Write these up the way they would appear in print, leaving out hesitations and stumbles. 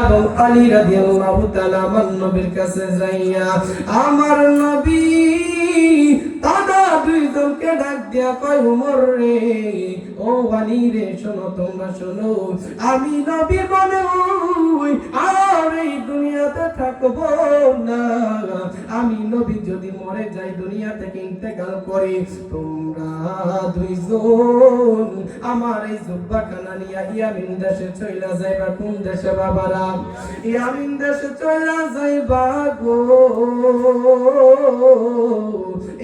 এবং আলী রাদিয়াল্লাহু তাআলা আমার নবীর কাছে যাইয়া আমার নবী দাদা দুইজনকে ডাক দিয়া কয় উমর রে ও আলী রে শোনো তোমরা শোনো আমি নবী মনে হই আর এই দুনিয়াতে থাকবো না আমি নবী যদি মরে যাই দুনিয়া থেকে ইন্তেকাল করি তোমরা দুইজন আমার এই জুব্বাখানা নিয়া ইয়ামিন দেশে চইলা যাইবা কোন দেশে বাবারা ইয়ামিন দেশে চইলা যাইবা গো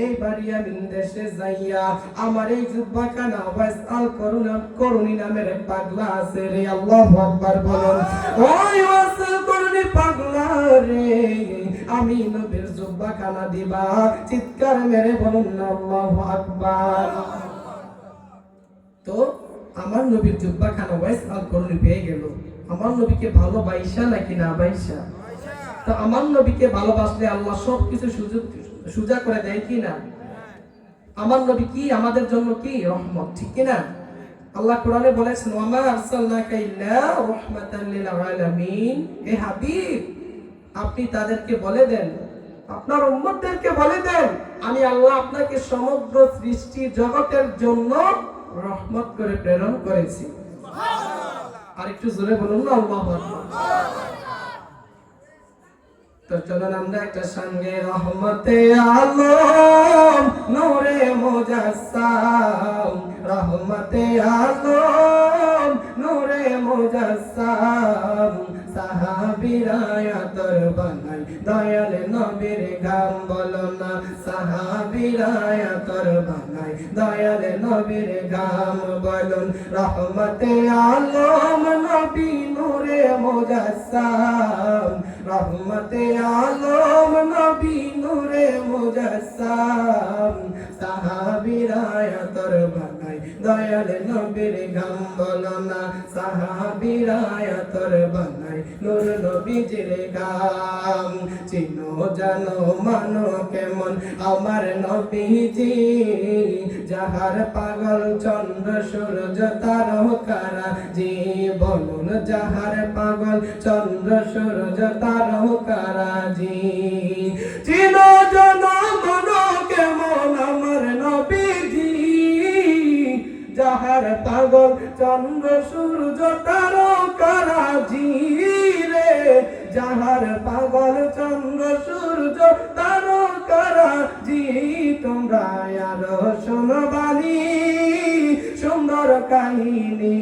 এইবার ইয়ামিন দেশে যাইয়া আমার এই জুব্বাখানা ওয়াসাল করুনি নামের এক পাগলা আছে রে আল্লাহু আকবার বলুন ওই ওয়াসাল করুনি পাগলা রে আমি নবীর জুব্বাখানা দিবা চিৎকার মেরে বলুন না আল্লাহু আকবার। তো আমার নবীর জুব্বাখানা ওয়াসাল করুনি পেয়ে গেল। আমার নবীকে ভালোবাসা নাকি না বাইসা? তো আমার নবীকে ভালোবাসলে আল্লাহ সবকিছু সুজা করে দেয় কি না? আমার নবী কি আমাদের জন্য কি রহমত, ঠিক কি না? আল্লাহ কোরআনে বলেছেন ওয়ামা আরসালনাকা ইল্লা রাহমাতাল লিল আলামিন। হে হাবিব আপনি তাদেরকে বলে দেন, আপনার উম্মতদেরকে বলে দেন আমি আল্লাহ আপনাকে সমগ্র সৃষ্টি জগতের জন্য রহমত করে প্রেরণ করেছি। আর একটু জোরে বলুন না আল্লাহু আকবার। তো চলুন আমরা একটা সঙ্গে রহমতে আলম নূরে মুজাসসাম রহমতে আলম নূরে মুজাসসাম সাহাবীরা আতর বানাই দয়াল নবীর গাম বলো না সাহাবীরা আতর বানাই দয়াল নবীর গাম বলুন রহমতে আলম নবী নূরে মুজাসসাম রহমতে আলম নবী নূরে মুজাসসাম সাহাবীরা আতর বানাই দয়াল নবীর গাম বলো না সাহাবীরা আতর বানাই নূর নবীজির গাম চিনো জানো মানো কেমন আমার নবীজি যাহার পাগল চন্দ্র সূর্য তারকারা জি বলুন যাহার পাগল চন্দ্র সূর্য তারকারা জি চিনো জানো মানো কেমন আমার নবীজি যাহার পাগল চন্দ্র সূর্য তারকারা জি রে যাহার পাগল চন্দ্র সূর্য তারকারা জি তোমরা আরো শোনবানি সুন্দর কাহিনী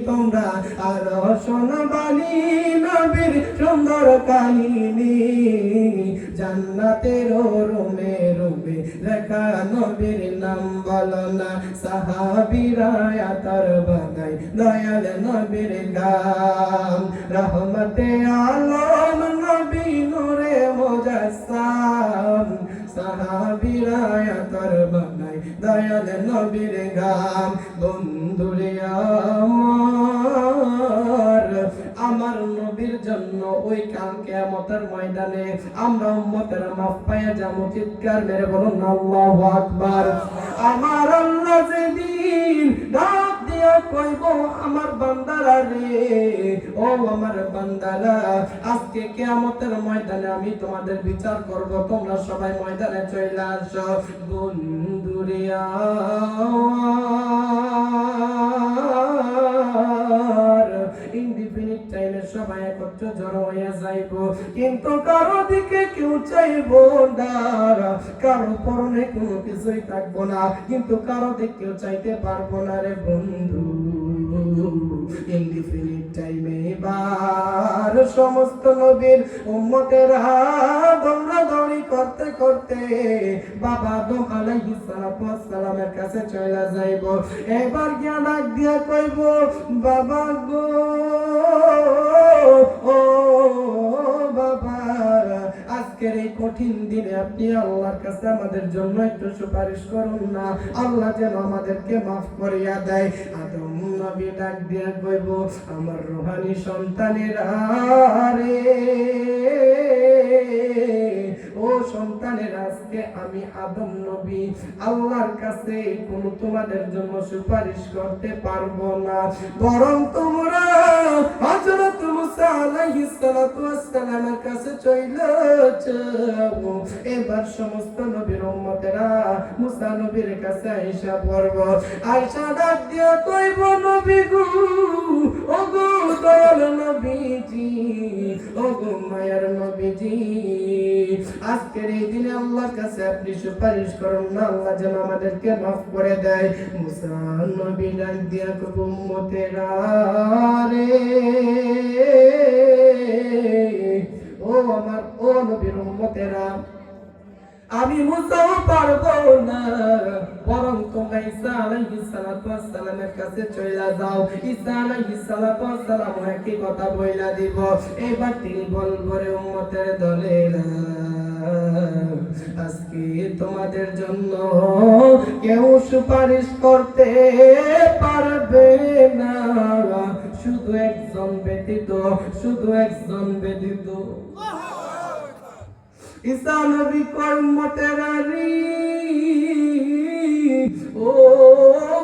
তোমরা আরো শোনবানি নবীর সুন্দর কাহিনী জান্নাতের রুমে রুমে লেখা নবীর নাম বলো না সাহাবীরা আতর বানাই দয়াল নবীর গাম রহমতে আলম নবী নূরে মুজাসসাম সাহাবীরা আতর বানাই দয়াল নবীর গাম বন্ধুরে আমার নবীর জন্য ওই কাল কিয়ামতের ময়দানে আমরা উম্মতের মাফ পাইয়া যাবো চিৎকার মেরে বলুন আল্লাহু আকবার। আমার আল্লাহ যেদিন ডাক দিয়া কইব আমার বান্দারা রে ও আমার বান্দারা আজকে কিয়ামতের ময়দানে আমি তোমাদের বিচার করব তোমরা সবাই ময়দানে চলে আসো বন্ধুরে ইনডিফিনিট টাইমে সবাই একত্র জড়ো হয়ে যাইব কিন্তু কারো দিকে কেউ চাইব না কারো পরনে কোনো কিছুই থাকবো না কিন্তু কারো দিকে কেউ চাইতে পারবো না রে বন্ধু ইনডিফিনিট টাইমে এবার সমস্ত নবীর উম্মতের দৌড়াদৌড়ি করতে করতে বাবা আদম আলাইহিস সালামের কাছে চলে যাইব এবার গিয়া ডাক দিয়া কইব বাবা গো ও বাবা আজকের এই কঠিন দিনে আপনি আল্লাহর কাছে আমাদের জন্য একটু সুপারিশ করুন না আল্লাহ যেন আমাদেরকে মাফ করিয়া দেয়। আদম নবী ডাক দিয়া কইব আমার রূহানি সন্তানেরা রে ও সন্তানের আজকে আমি আদম নবী আল্লাহর কাছে কোনো তোমাদের জন্য সুপারিশ করতে পারবো না বরং তোমরা হযরত মুসা ঈসা আলাইহিস সালাতু ওয়াস সালামের কাছে চলে যাও। এবার সমস্ত নবীর উম্মতেরা মুসা নবীর কাছে আয়েশা পড়ব। আয়েশা ডাক দিয়া কইব, নবী গো, ও গো দয়াল নবীজি, ও গো মায়ার নবীজি, আজকের এই দিনে আল্লাহর কাছে আপনি সুপারিশ করুন না, আল্লাহ যেন আমাদেরকে মাফ করে দেয়। মুসা নবী ডাক দিয়া কইব, উম্মতেরা রে, ও আমার ও নবীর উম্মতেরা, আমি মুসাও পারবো না, বরং তোমরা ঈসা আলাইহিস সালাতু ওয়াস সালামের কাছে চলে যাও। ঈসা আলাইহিস সালাতু ওয়াস সালাম একই কথা বইলা দিব। এবার তিনি বলবো, রে উম্মতের দলেরা, আজকে তোমাদের জন্য কেউ সুপারিশ করতে পারবে না, শুধু একজন ব্যতীত, শুধু একজন ব্যতীত। ঈসা নবী উম্মতেরা রে, ও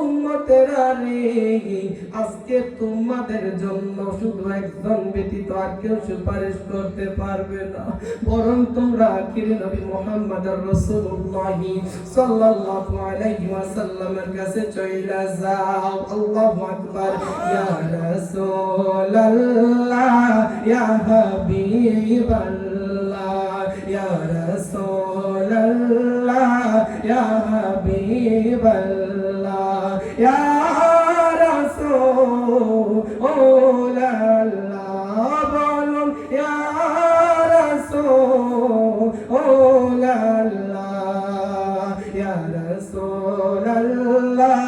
উম্মতেরা রে, আজকে তোমাদের জন্য শুধু একজন ব্যতীত আর কেউ সুপারিশ করতে পারবে না, বরং তোমরা আখিরি নবী মুহাম্মদুর রাসূলুল্লাহ সাল্লাল্লাহু আলাইহি ওয়াসাল্লামের কাছে চলে যাও। আল্লাহু আকবার। ইয়া রাসূলুল্লাহ, ইয়া হাবিবাল্লাহ, ইয়া রাসূলুল্লাহ, ইয়া হাবিবাল্লাহ, ইয়া রাসূলুল্লাহ, বলুন ইয়া রাসূলুল্লাহ, ইয়া রাসূলুল্লাহ,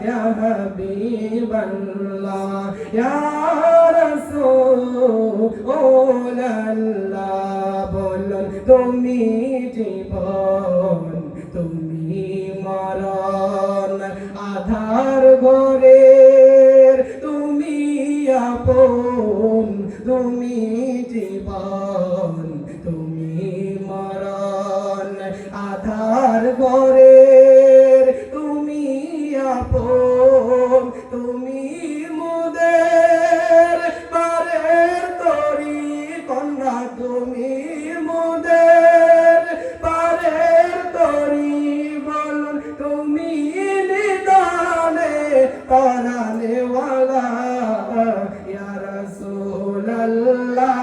ইয়া হাবিবাল্লাহ, ইয়া রাসূলুল্লাহ, বলুন তুমি জীবন, তুমি মরণ, আধার ঘরের তুমি আপন, তুমি জীবন, তুমি মরণ, আধার ঘরের তুমি আপন, তুমি মুদের পারের তরি কন্যা, তুমি মুদের পারের তরি, বলুন তুমি নিদানে তারানে ওয়ালা, ইয়া রাসূলুল্লাহ,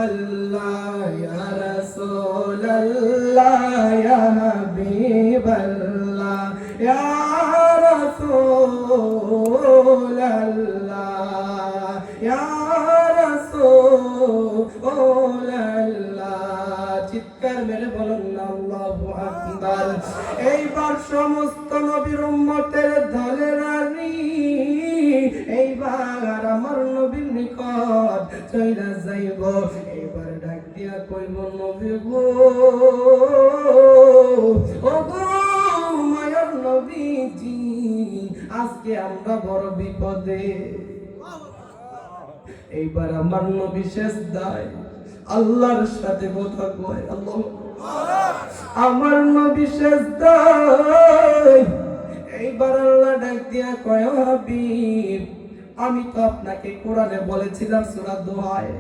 আল্লাহ, ইয়া রাসূলুল্লাহ, ইয়া হাবিবাল্লাহ, ইয়া রাসূলুল্লাহ, ইয়া রাসূলুল্লাহ। চিৎকার মেরে বলুন না আল্লাহু আকবার। এইবার সমস্ত নবীর উম্মতের দলেরা রে, এইবার আমার নবীর নিকট চইলা যাইব। এইবার ডাক দিয়া কইব, নবী গো, ও গো মায়ার নবীজি, আজকে আমরা বড় বিপদে। এইবার আমার নবী সেজদায় আল্লাহর সাথে কথা কয়। আল্লাহ, আমার নবী সেজদায়। এইবার আল্লাহ ডাক দিয়া কয়, হাবিব, আমি তো আপনাকে কোরআনে বলেছিলাম সূরা দোহায়,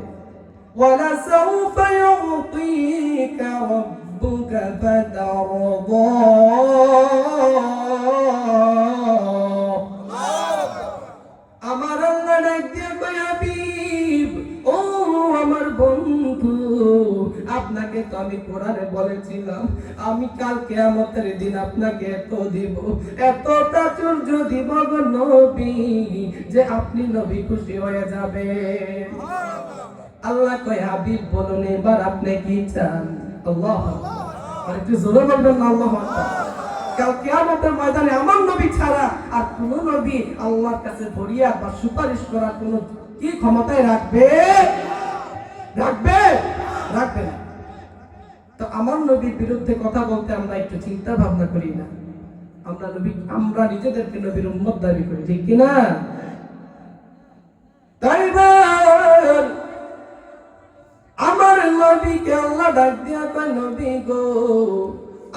ওয়ালা সাউফা ইউতিকা রাব্বুকা ফাতারদা, আমার আল্লাহ ডাক দিয়া কয়, হাবিব, ও আমার বন্ধু, আপনাকে তো আমি কোরআনে বলেছিলাম আমি কাল কিয়ামতের দিন আপনাকে এত দিব, এত প্রাচুর্য দিব গো নবী, যে আপনি নবী খুশি হয়ে যাবে। আল্লাহ কয়, হাবিব বলুন এবার আপনি কি চান? আল্লাহ, আর একটু জোরে বলবেন না আল্লাহু আকবার। কাল কিয়ামতের ময়দানে আমার নবী ছাড়া আর কোন নবী আল্লাহর কাছে ফরিয়াদ বা সুপারিশ করার কোন কি ক্ষমতায় রাখবে? রাখবে? রাখবে না। তো আমার নবীর বিরুদ্ধে কথা বলতে আমরা একটু চিন্তা ভাবনা করি না? আমরা নিজেদেরকে নবীর উম্মত দাবি করি, ঠিক কিনা? তাই আমার নবীকে আল্লাহ ডাক দিয়া কয়, নবী গো,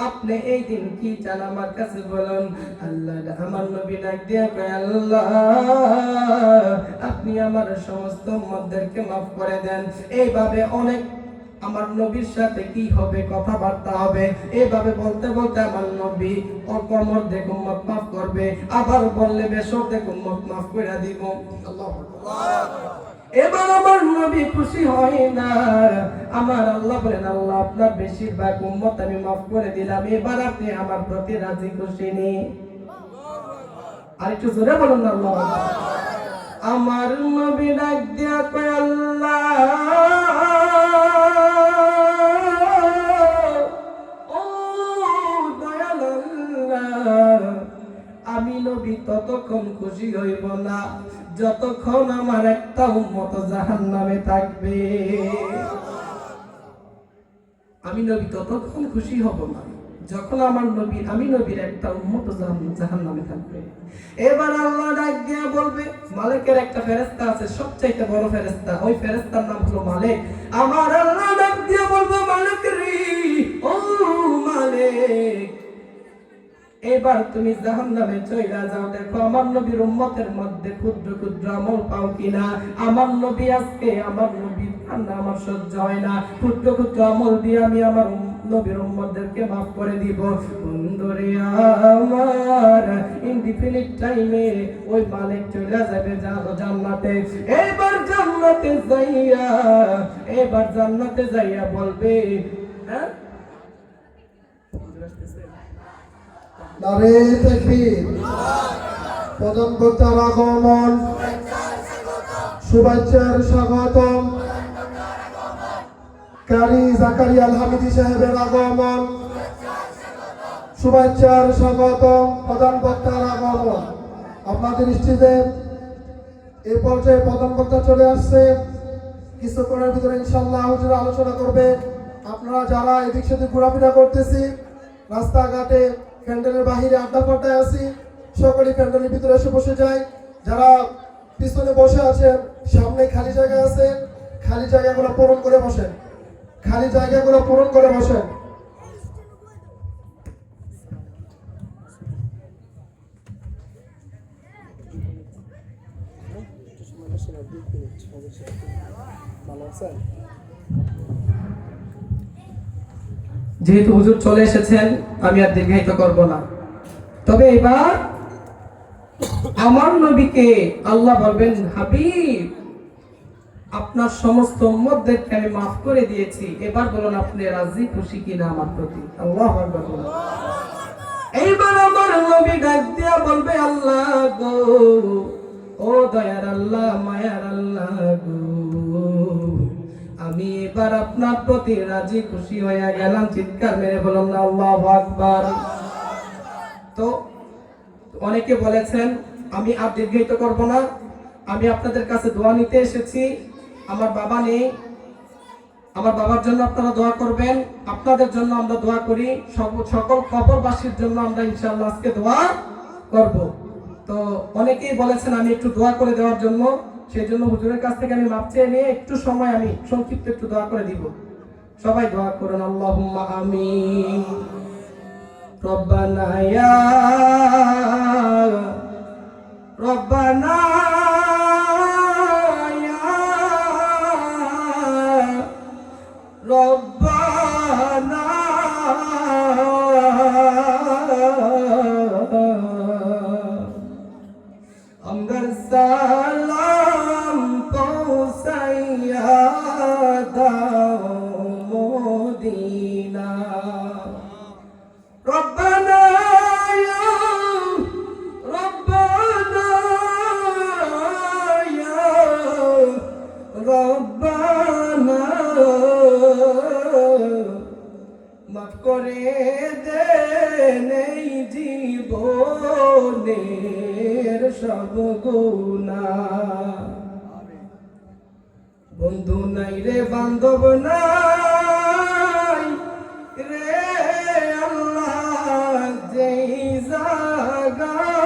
আপনি এই দিন কি চান আমার কাছে বলুন। আল্লাহ, আমার নবী ডাক দিয়া কয়, আল্লাহ, আপনি আপনি আমার সমস্ত উম্মতদেরকে মাফ করে দেন। এইভাবে অনেক আমার নবীর সাথে কি হবে, কথাবার্তা হবে। এইভাবে বলতে বলতে আমার নবী অকমর দেখে উম্মত মাফ করবে, আবার বললে বেশর দেখে উম্মত মাফ করে দিব। আল্লাহু আকবার। এবার আমার নবী খুশি হয় না। আমার আল্লাহ বলেন, আল্লাহ আপনার বেশিরভাগ উম্মত আমি মাফ করে দিলাম, এবার আপনি আমার প্রতি রাজি খুশি নেই। আর একটু জোরে বলুন না আল্লাহু আকবার। আমার নবী ডাক দিয়া কয়, আল্লাহ ও দয়াল আল্লাহ, আমি নবী ততক্ষণ খুশি হইব না যতক্ষণ আমার একটা উম্মত জাহান্নামে থাকবে। আমি নবী ততক্ষণ খুশি হব না যখন আমার নবী, আমি নবীর একটা উম্মত জাহান্নামে থাকবে। এবার আল্লাহ ডাক দিয়া বলবে, মালিকের একটা ফেরেশতা আছে, সবচাইতে বড় ফেরেশতা, ওই ফেরেশতার নাম হলো মালিক। আমার আল্লাহ ডাক দিয়া বলবে, মালিক রে, ও মালিক, এবার তুমি জাহান্নামে চইলা যাও, দেখো আমার নবীর উম্মতের মধ্যে ক্ষুদ্র ক্ষুদ্র আমল পাও কিনা। আমার নবী আজকে, আমার নবীর কান্না আমার সহ্য হয় না, ক্ষুদ্র ক্ষুদ্র আমল দিয়ে আমি আমার নবীর উম্মতদেরকে মাফ করে দিব। বন্ধুরে আমার, ইনডিফিনিট টাইমে ওই মালিক চইলা যাবে জান্নাতে। এবার জান্নাতে যাইয়া, এবার জান্নাতে যাইয়া বলবে, হ্যাঁ নারে তাকবীর। প্রধান বক্তার আগমন, শুভেচ্ছার স্বাগতম। কারি জাকারিয়া আল হামিদি সাহেবের আগমন, শুভেচ্ছার স্বাগতম। প্রধান বক্তার আগমন। আপনাদের দৃষ্টিতে এই পর্যায়ে প্রধান বক্তা চলে আসছে। কিছুক্ষণের ভিতরে ইনশাআল্লাহ হুজুর আলোচনা করবে। আপনারা যারা এদিক সেদিক ঘোরাফেরা করতেছি, রাস্তাঘাটে প্যান্ডেলের বাহিরে আড্ডা ফাড্ডায় আছি, সকলেই প্যান্ডেলের ভিতরে এসে বসে যায়। যারা পিছনে বসে আছেন, সামনে খালি জায়গা আছে, খালি জায়গাগুলো পূরণ করে বসেন, খালি জায়গাগুলো পূরণ করে বসেন। যেহেতু হুজুর চলে এসেছেন, আমি আর দীর্ঘায়িত করব না। তবে এবার আমার নবীকে আল্লাহ বলবেন, হাবিব, আপনার সমস্ত উম্মতদেরকে আমি মাফ করে দিয়েছি, এবার বলুন আপনি রাজি খুশি কিনা আমার প্রতি। আল্লাহু আকবার বলুন। এইবার আমার নবী ডাক দিয়া বলবে, আল্লাহ গো, ও দয়ার আল্লাহ, মায়ার আল্লাহ গো, আমি এবার আপনার প্রতি রাজি খুশি হয়ে গেলাম। চিৎকার মেরে বলুন না আল্লাহু আকবার। তো অনেকে বলেছেন, আমি আর দীর্ঘায়িত করব না, আমি আপনাদের কাছে দোয়া নিতে এসেছি। আমার বাবা নেই, আমার বাবার জন্য আপনারা দোয়া করবেন, আপনাদের জন্য আমরা দোয়া করি, সকল কবরবাসীর জন্য আমরা ইনশাআল্লাহ আজকে দোয়া করব। তো অনেকেই বলেছেন আমি একটু দোয়া করে দেওয়ার জন্য, সেই জন্য হুজুরের কাছ থেকে আমি মাপ চেয়ে নিয়ে একটু সময় আমি সংক্ষিপ্ত একটু দোয়া করে দিব। সবাই দোয়া করুন, আল্লাহুম্মা আমিন। রব্বানা ইয়া রব্বানা ইয়া রব্বানা আমদার সালাম পৌঁছাইয়া দাও মদিনা। রব্বানা ইয়া রব্বানা ইয়া রব্বানা, মাফ করে দেন এই জীবনের সব গুনাহ। বন্ধু নাই রে, বান্ধব নাই রে আল্লাহ, যেই জায়গায়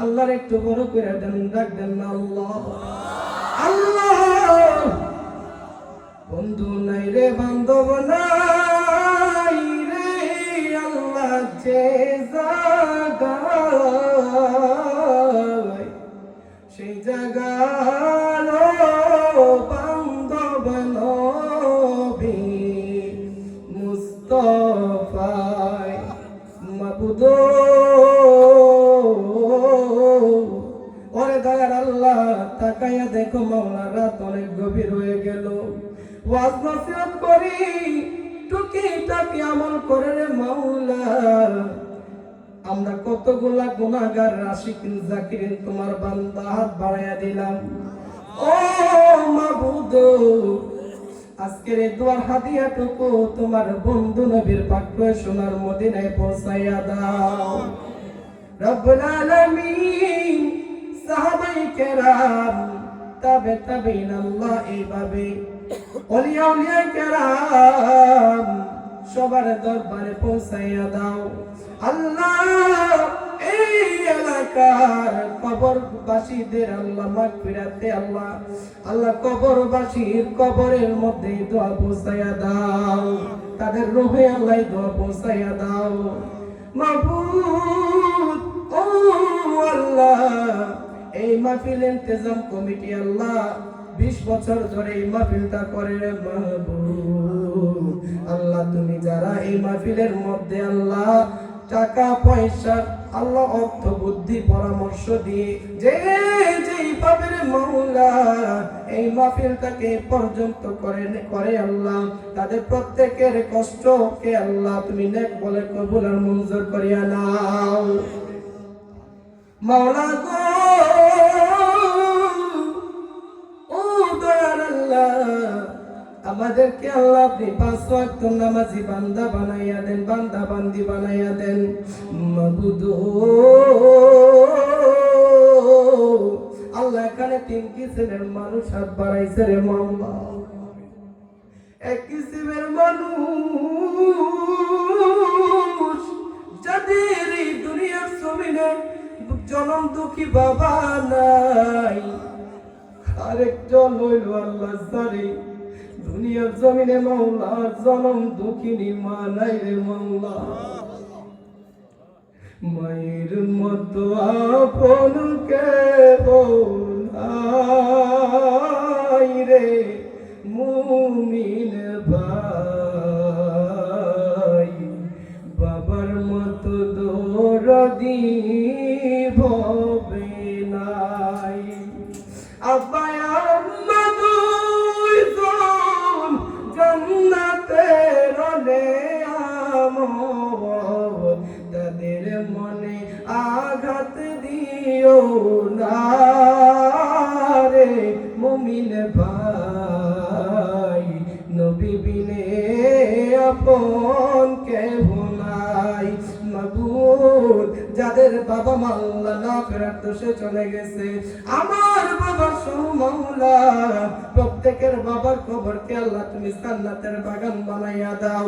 আল্লাহর একটু বড় করে দেন, ডাক দেন না আল্লাহ আল্লাহ। বন্ধু নাই রে, বান্ধব নাই রে আল্লাহ, যে জায়গায় ওরে দয়ার আল্লাহ তাকাইয়া দেখো মাওলা রাত অনেক গভীর হয়ে গেল ওয়াজ নসিহত করি টুকিটাকি আমল করে রে মাওলা আমরা কতগুলা গুনাহগার আশিকিন জাকিরিন তোমার বান্দা হাত বাড়াইয়া দিলাম ও মাবুদ আজকের এই দোয়ার হাদিয়াটুকু তোমার বন্ধু নবীর পাকড়ে সোনার মদিনায় পৌঁছাইয়া দাও রব্বুল আলামিন সাহাবায়ে কেরাম তাবেঈন আল্লাহ এইভাবে ওলিয়া উলিয়া কেরাম সবার দরবারে পৌঁছাইয়া দাও আল্লাহ এই এলাকার কবরবাসীদের আল্লাহ মাগফিরাতে আল্লাহ আল্লাহ কবরবাসীর কবরের মধ্যে দোয়া পৌঁছাইয়া দাও তাদের রূহে আল্লাহ দোয়া পৌঁছাইয়া দাও মাবুদ ও আল্লাহ এই মাহফিল ইন্তেজাম কমিটি আল্লাহ 20 বছর ধরে এই মাহফিলটা করে রে মাহবুব আল্লাহ তুমি যারা এই মাহফিলের মধ্যে আল্লাহ টাকা পয়সা আল্লাহ অর্থ বুদ্ধি পরামর্শ দিয়ে যে যেইভাবে রে মাওলা এই মাহফিলটাকে পর্যন্ত করে আল্লাহ তাদের প্রত্যেকের কষ্টকে আল্লাহ তুমি নেক বলে কবুল আর মঞ্জুর করিয়া নাও মাওলা গো ও দয়ার আল্লাহ আমাদেরকে আল্লাহ আপনি 5 ওয়াক্ত নামাজি বান্দা বানাইয়া দেন বান্দা বান্দি বানাইয়া দেন মাবুদ আল্লাহ এখানে 3 কিসিমের মানুষ হাত বাড়াইছে রে মাওলা এক কিসিমের মানুষ যাদের এই দুনিয়ার জমিনে জনম দুঃখী বাবা নাই আরেকজন হইল আল্লাহ জানে দুনিয়ার জমিনে মাওলা জনম দুঃখিনী মা নাই রে মাওলা মায়ের মতো আপন কেউ নাই রে মুমিন ভাই বাবার মতো দরদি হবে নাই আব্বা আম্মা দুইজন জান্নাতের নেয়ামত তাদের মনে আঘাত দিও না রে মুমিন ভাই নবী বিনে আপন কেহ নাই মাবুদ যাদের বাবা মা আল্লাহ না ফেরার দোষে চলে গেছে আমার বাবার সহ মাওলা প্রত্যেকের বাবার কবরকে আল্লাহ তুমি জান্নাতের বাগান বানাইয়া দাও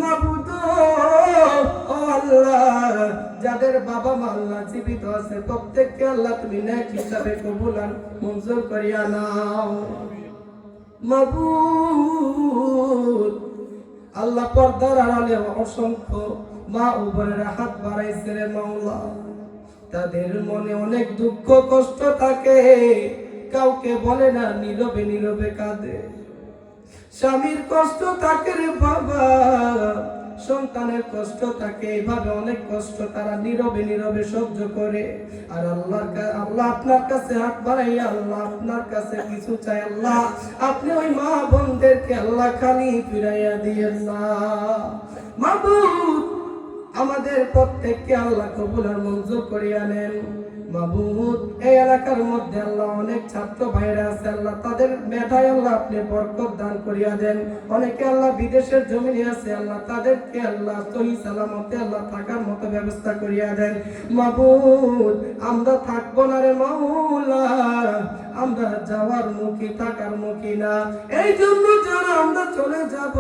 মাবুদ ও আল্লাহ যাদের বাবা মা আল্লাহ জীবিত আছে প্রত্যেককে আল্লাহ তুমি নেক হিসাবে কবুল আর মঞ্জুর করিয়া নাও মাবুদ আল্লাহ পর্দার আড়ালে অসংখ্য মা ও বোনেরা হাত বাড়াইছে রে মাওলা তাদের মনে অনেক দুঃখ কষ্ট থাকে কাউকে বলে না নীরবে নীরবে কাঁদে স্বামীর কষ্ট থাকে রে বাবা সন্তানের কষ্ট থাকে এইভাবে অনেক কষ্ট তারা নীরবে নীরবে সহ্য করে আর আল্লাহ আপনার কাছে হাত বাড়াইয়া আল্লাহ আপনার কাছে কিছু চাই আল্লাহ আপনি ওই মা বোনদেরকে আল্লাহ খালি ফিরাইয়া দিয়েন না মাবুদ আমাদের প্রত্যেককে আল্লাহ কবুল আর মঞ্জুর করিয়া নেন মাবুদ এই এলাকার মধ্যে আল্লাহ অনেক ছাত্র ভাইরা আছে আল্লাহ তাদের মেধায় আল্লাহ আপনি বরকত দান করিয়া দেন অনেকে আল্লাহ বিদেশের জমিনে আছে আল্লাহ তাদেরকে আল্লাহ সহি সালামতে আল্লাহ থাকার মতো ব্যবস্থা করিয়া দেন মাবুদ আমরা থাকবো না রে মাওলা আমরা যাওয়ার মুখী থাকার মুখী না এই জন্য যারা আমরা চলে যাব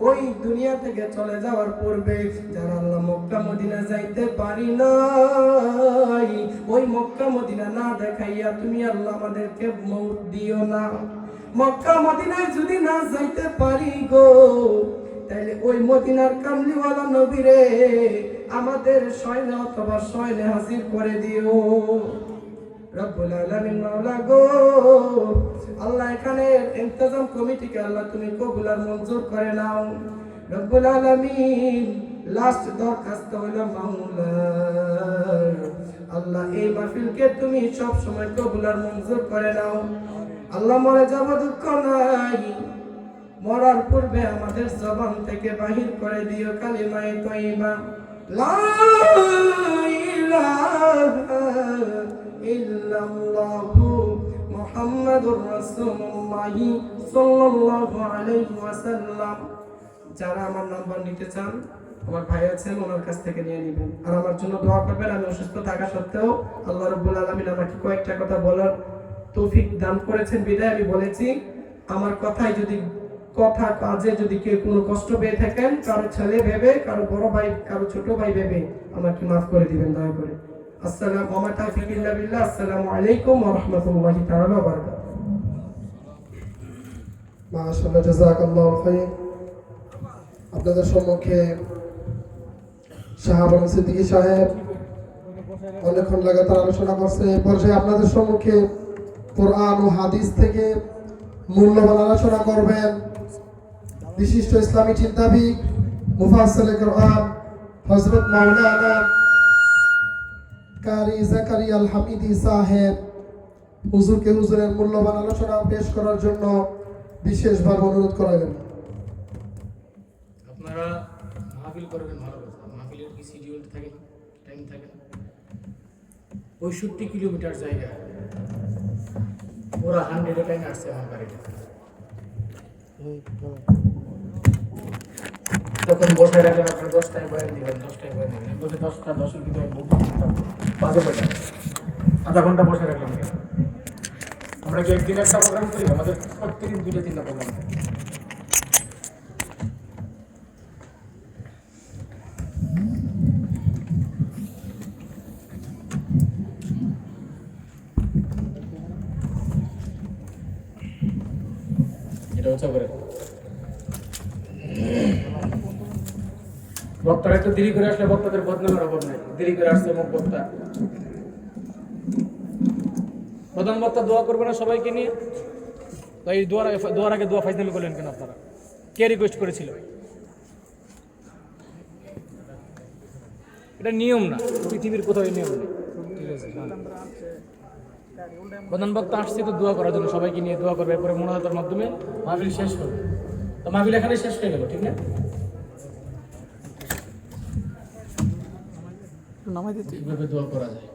ওই দুনিয়া থেকে চলে যাওয়ার পূর্বে যারা আল্লাহ মক্কা মদিনা যাইতে পারি নাই ওই মক্কা মদিনা না দেখাইয়া তুমি আল্লাহ আমাদেরকে মউত দিও না মক্কা মদিনায় যদি না যাইতে পারি গো তাহলে ওই মদিনার কামলিওয়ালা নবীরে আমাদের শয়নে অথবা শয়নে হাজির করে দিও রব্বুল আলামিন মাওলা গো আল্লাহ এখানে ইন্তেজাম কমিটিকে আল্লাহ তুমি কবুল আর মঞ্জুর করে নাও রব্বুল আলামিন লাস্ট দরখাস্ত হলো মাওলা আল্লাহ এই মাহফিলকে তুমি সব সময় কবুল আর মঞ্জুর করে নাও আল্লাহ মরে যাব দুঃখ নাই মরার পূর্বে আমাদের জবান থেকে বাহির করে দিও কালিমায়ে তয়্যিবা লা ইলাহা ইল্লাল্লাহু মুহাম্মাদুর রাসূলুল্লাহ সাল্লাল্লাহু আলাইহি ওয়াসাল্লাম। যারা আমার নাম্বার নিতে চান আমার ভাই আছেন ওনার কাছ থেকে নিয়ে নেবেন আর আমার জন্য দোয়া করবেন। আমি অসুস্থ থাকা সত্ত্বেও আল্লাহ রাব্বুল আলামিন আমাকে কয়েকটা কথা বলার তৌফিক দান করেছেন বিদায় আমি বলেছি। আমার কথায় যদি কথা কাজে যদি কেউ কোনো কষ্ট পেয়ে থাকেন কারো ছেলে ভেবে কারো বড় ভাই কারো ছোট ভাই ভেবে আমাকে মাফ করে দিবেন দয়া করে। আসসালামু আলাইকুম ওয়া রাহমাতুল্লাহি তাআলা ওয়া বারাকাতুহু। মাশাআল্লাহ, জাযাকাল্লাহু খাইর। আপনাদের সম্মুখে শাহাব সিদ্দিকী সাহেব অনেকক্ষণ লাগাতার আলোচনা করছে। এই পর্যায়ে আপনাদের সম্মুখে কোরআন ও হাদিস থেকে মূল্যবান আলোচনা করবেন বিশিষ্ট ইসলামী চিন্তাবিদ মুফাসসির কোরআন হযরত মাওলানা কারি জাকারিয়া আল হামিদি সাহেব হুজুরকে হুজুরের মূল্যবান আলোচনা পেশ করার জন্য বিশেষভাবে অনুরোধ করা গেল। আপনারা মাহফিল করবেন ভালো কথা। মাহফিলের কি শিডিউল থাকে না, টাইম থাকে না? 65 কিলোমিটার জায়গা পুরা 100 টাইম আসছে আমার বাড়িতে। তখন বসে রাখলেন আপনার 10টায় বয়ান দিবেন 10টায় বয়ান দিবেন বলতে 10টা 10-এর ভিতরে বাজে বয়ান আধা ঘন্টা বসে রাখলাম। আমরা কি একদিন একটা প্রোগ্রাম করি? আমাদের প্রত্যেকদিন 2-3টা প্রোগ্রাম। এটা হচ্ছে করে বক্তারা একটু দেরি করে আসলে বক্তাদের বদনামের অভাব নাই। দেরি করে আসছে মুখ বক্তা, প্রধান বক্তা দোয়া করবে না সবাইকে নিয়ে। তাই দোয়ার আগে দোয়া ফাইজলামি করলেন কেন আপনারা? কে রিকোয়েস্ট করেছিল? এটা নিয়ম না, পৃথিবীর কোথাও নিয়ম নেই। ঠিক আছে, প্রধান বক্তা আসছে তো দোয়া করার জন্য, সবাইকে নিয়ে দোয়া করবে, এরপরে মোনাজাতের মাধ্যমে মাহফিল শেষ করবে। তো মাহফিল এখানে শেষ হয়ে গেল, ঠিক না? কিভাবে দোয়া করা যায়?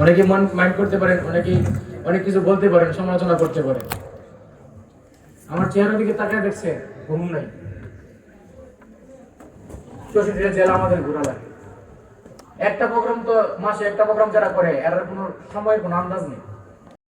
অনেকে মাইন্ড করতে পারেন, অনেকেই অনেক কিছু বলতে পারেন, সমালোচনা করতে পারেন। আমার চেহারার দিকে তাকিয়ে দেখছে, ঘুম নাই। 64টা জেলা আমাদের ঘোরা লাগে। একটা প্রোগ্রাম তো মাসে একটা প্রোগ্রাম যারা করে এর কোনো সময়ের কোনো আন্দাজ নেই।